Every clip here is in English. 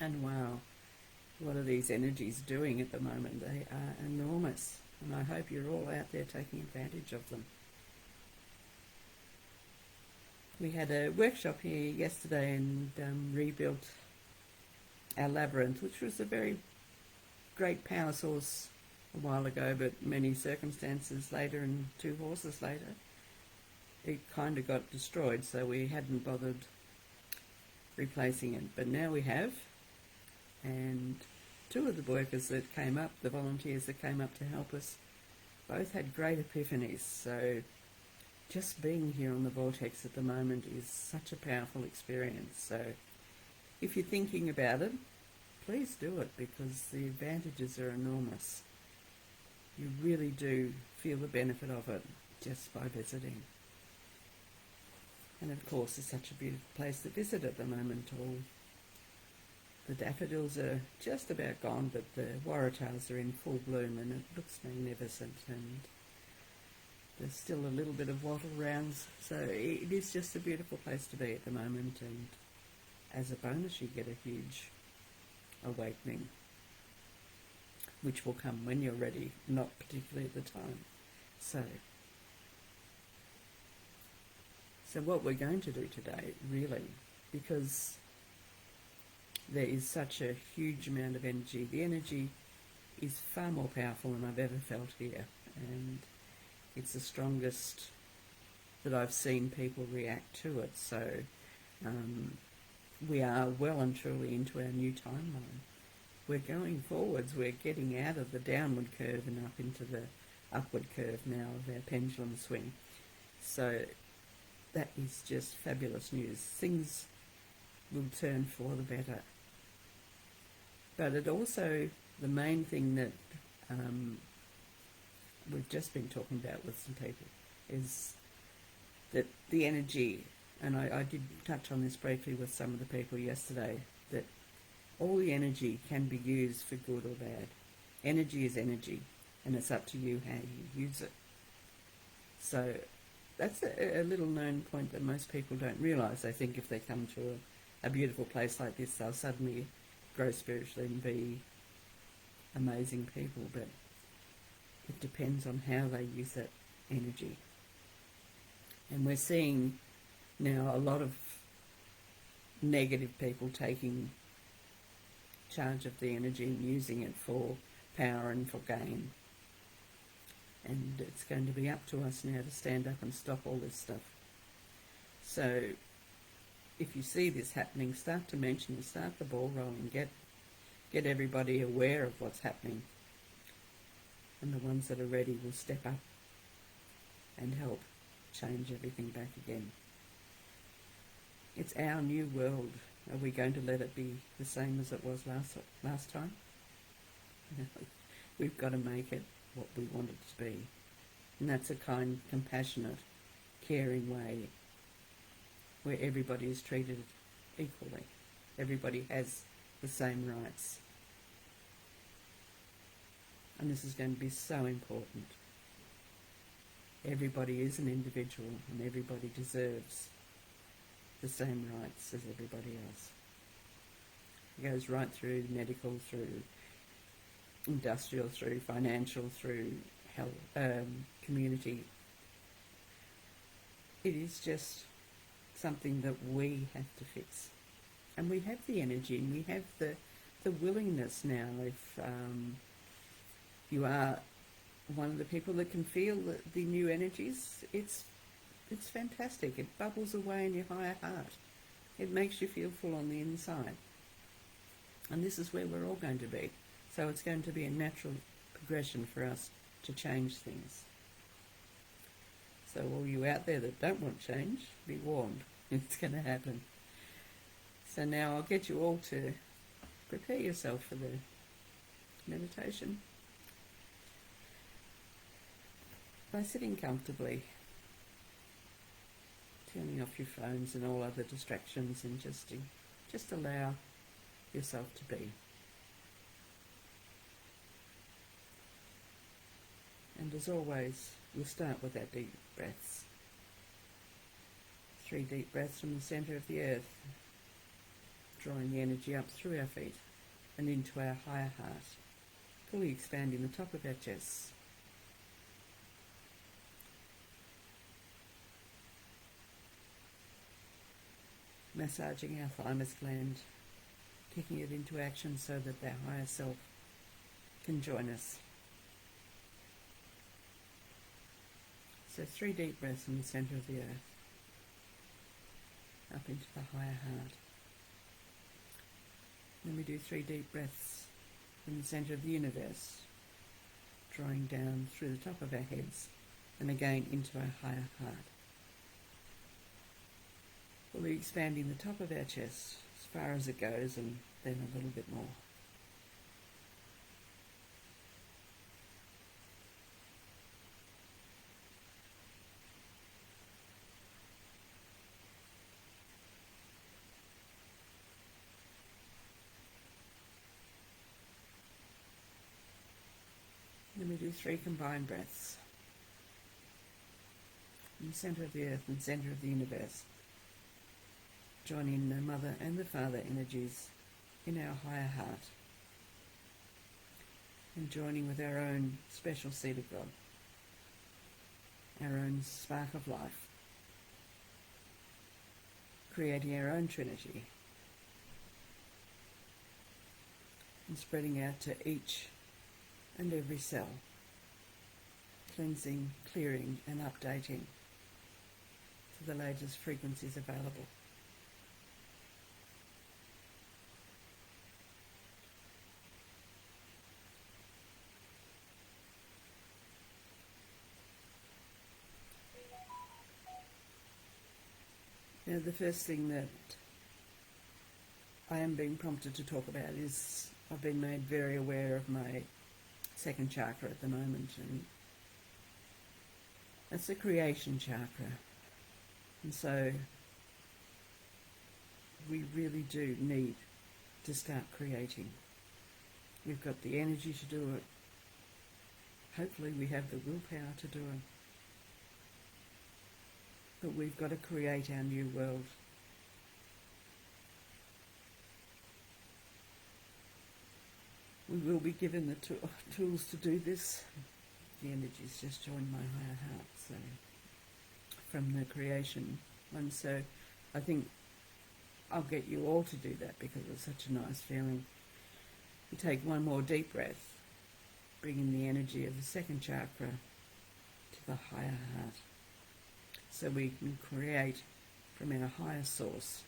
And wow, what are these energies doing at the moment? They are enormous, and I hope you're all out there taking advantage of them. We had a workshop here yesterday and rebuilt our labyrinth, which was a very great power source a while ago, but many circumstances later and 2 horses later, it kind of got destroyed, so we hadn't bothered replacing it. But now we have, and 2 of the workers that came up, the volunteers that came up to help us, both had great epiphanies. So just being here on the Vortex at the moment is such a powerful experience. So if you're thinking about it, please do it, because the advantages are enormous. You really do feel the benefit of it just by visiting. And of course, it's such a beautiful place to visit at the moment. All the daffodils are just about gone, but the warratahs are in full bloom and it looks magnificent, and there's still a little bit of wattle rounds, so it is just a beautiful place to be at the moment. And as a bonus, you get a huge awakening, which will come when you're ready, not particularly at the time. So what we're going to do today, really, because there is such a huge amount of energy, the energy is far more powerful than I've ever felt here, and it's the strongest that I've seen people react to it. So we are well and truly into our new timeline. We're going forwards, we're getting out of the downward curve and up into the upward curve now of our pendulum swing. So that is just fabulous news. Things will turn for the better. But it also, the main thing that we've just been talking about with some people is that the energy, and I did touch on this briefly with some of the people yesterday, that all the energy can be used for good or bad. Energy is energy, and it's up to you how you use it. So that's a little known point that most people don't realise. They think if they come to a beautiful place like this, they'll suddenly grow spiritually and be amazing people, but it depends on how they use that energy. And we're seeing now a lot of negative people taking charge of the energy and using it for power and for gain. And it's going to be up to us now to stand up and stop all this stuff. So if you see this happening, start to mention it, start the ball rolling, get everybody aware of what's happening. And the ones that are ready will step up and help change everything back again. It's our new world. Are we going to let it be the same as it was last time? We've got to make it what we want it to be. And that's a kind, compassionate, caring way where everybody is treated equally. Everybody has the same rights. And this is going to be so important. Everybody is an individual and everybody deserves the same rights as everybody else. It goes right through medical, through industrial, through financial, through health, community. It is just something that we have to fix. And we have the energy and we have the willingness now. If you are one of the people that can feel the new energies, it's fantastic. It bubbles away in your higher heart. It makes you feel full on the inside. And this is where we're all going to be. So it's going to be a natural progression for us to change things. So all you out there that don't want change, be warned. It's going to happen. So now I'll get you all to prepare yourself for the meditation by sitting comfortably, turning off your phones and all other distractions, and just allow yourself to be. And as always, we'll start with our deep breaths. 3 deep breaths from the centre of the earth. drawing the energy up through our feet and into our higher heart, fully expanding the top of our chest. Massaging our thymus gland, kicking it into action so that our higher self can join us. So 3 deep breaths in the centre of the earth, up into the higher heart. Then we do 3 deep breaths in the centre of the universe, drawing down through the top of our heads and again into our higher heart. Fully expanding the top of our chest as far as it goes and then a little bit more. Then we do 3 combined breaths in the centre of the earth and centre of the universe, joining the mother and the father energies in our higher heart and joining with our own special seed of God, our own spark of life, creating our own Trinity and spreading out to each and every cell, cleansing, clearing and updating to the latest frequencies available. Now, the first thing that I am being prompted to talk about is I've been made very aware of my second chakra at the moment, and it's the creation chakra. And so we really do need to start creating. We've got the energy to do it. Hopefully we have the willpower to do it. But we've got to create our new world. We will be given the tools to do this. The energies just joined my higher heart, so from the creation one. So I think I'll get you all to do that because it's such a nice feeling. You take one more deep breath, bringing the energy of the second chakra to the higher heart, so we can create from our higher source,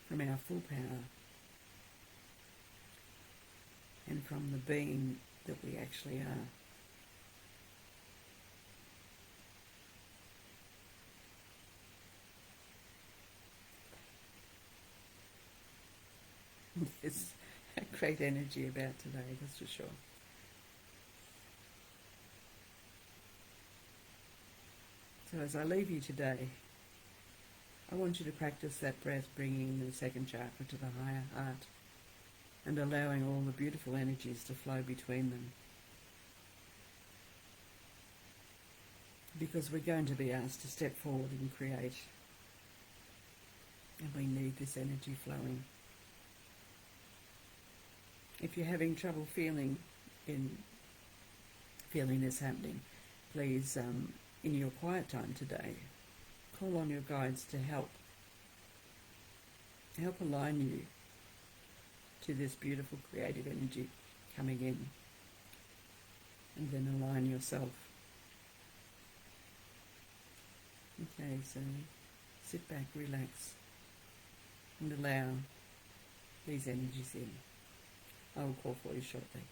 from our full power, and from the being that we actually are. There's a great energy about today, that's for sure. So as I leave you today, I want you to practice that breath, bringing the second chakra to the higher heart and allowing all the beautiful energies to flow between them. Because we're going to be asked to step forward and create, and we need this energy flowing. If you're having trouble feeling this happening, please, in your quiet time today, call on your guides to help align you to this beautiful creative energy coming in, and then align yourself. Okay, so sit back, relax, and allow these energies in. I will call for you shortly.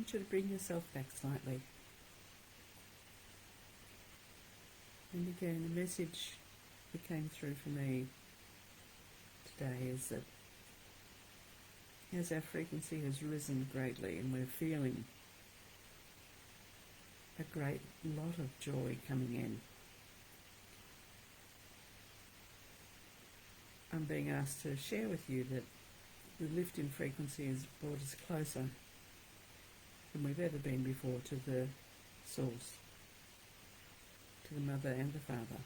want you to bring yourself back slightly. And again, the message that came through for me today is that as our frequency has risen greatly and we're feeling a great lot of joy coming in, I'm being asked to share with you that the lift in frequency has brought us closer than we've ever been before to the source, to the mother and the father.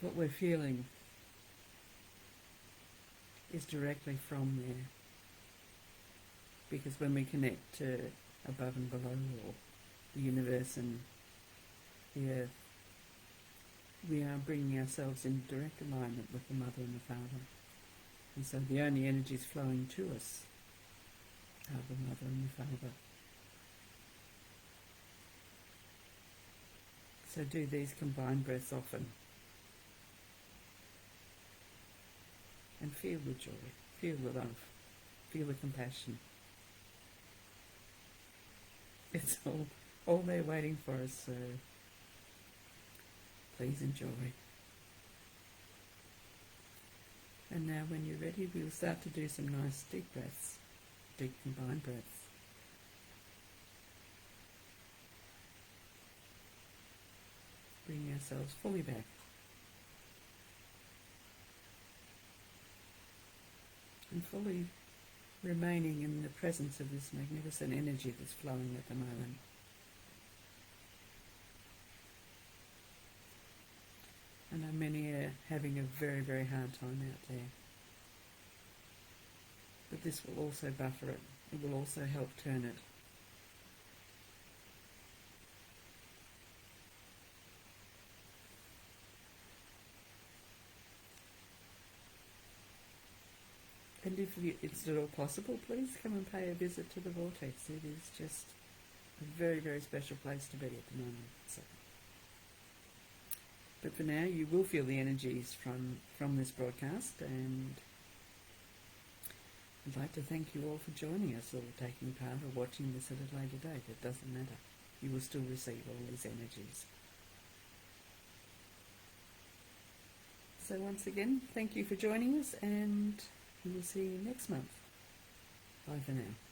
What we're feeling is directly from there, because when we connect to above and below, or the universe and the earth, we are bringing ourselves in direct alignment with the mother and the father. And so the only energies flowing to us are the mother and the father. So do these combined breaths often. And feel the joy, feel the love, feel the compassion. It's all there waiting for us, so please enjoy. And now when you're ready, we'll start to do some nice deep breaths, deep combined breaths. Bring ourselves fully back. And fully remaining in the presence of this magnificent energy that's flowing at the moment. I know many are having a very, very hard time out there. But this will also buffer it. It will also help turn it. And if it's at all possible, please come and pay a visit to the Vortex. It is just a very, very special place to be at the moment. So. But for now, you will feel the energies from this broadcast, and I'd like to thank you all for joining us or taking part or watching this at a later date. It doesn't matter. You will still receive all these energies. So once again, thank you for joining us, and we will see you next month. Bye for now.